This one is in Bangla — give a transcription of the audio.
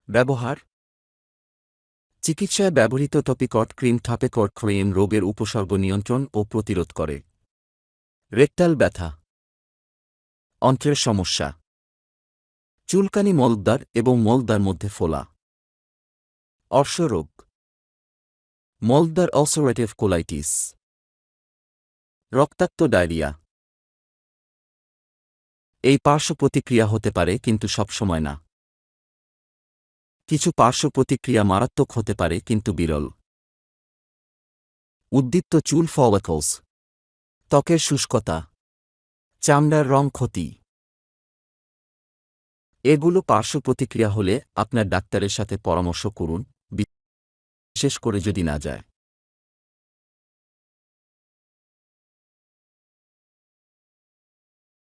ব্যবহার চিকিৎসায় ব্যবহৃত টপিকট ক্রিম টপিকট ক্রিম রোগের উপসর্গ নিয়ন্ত্রণ ও প্রতিরোধ করে। রেকটাল ব্যথা, অন্ত্রের সমস্যা, চুলকানি, মলদ্বার এবং মলদ্বার মধ্যে ফোলা, অর্শরোগ, মলদ্বার অলসারেটিভ কোলাইটিস, রক্তাক্ত ডায়রিয়া। এই পার্শ্ব প্রতিক্রিয়া হতে পারে কিন্তু সবসময় না। কিছু পার্শ্ব প্রতিক্রিয়া মারাত্মক হতে পারে কিন্তু বিরল। উদ্দীপ্ত চুল, ফলিকলস, ত্বকের শুষ্কতা, চামড়ার রং ক্ষতি। এগুলো পার্শ্ব প্রতিক্রিয়া হলে আপনার ডাক্তারের সাথে পরামর্শ করুন, বিশেষ করে যদি না যায়।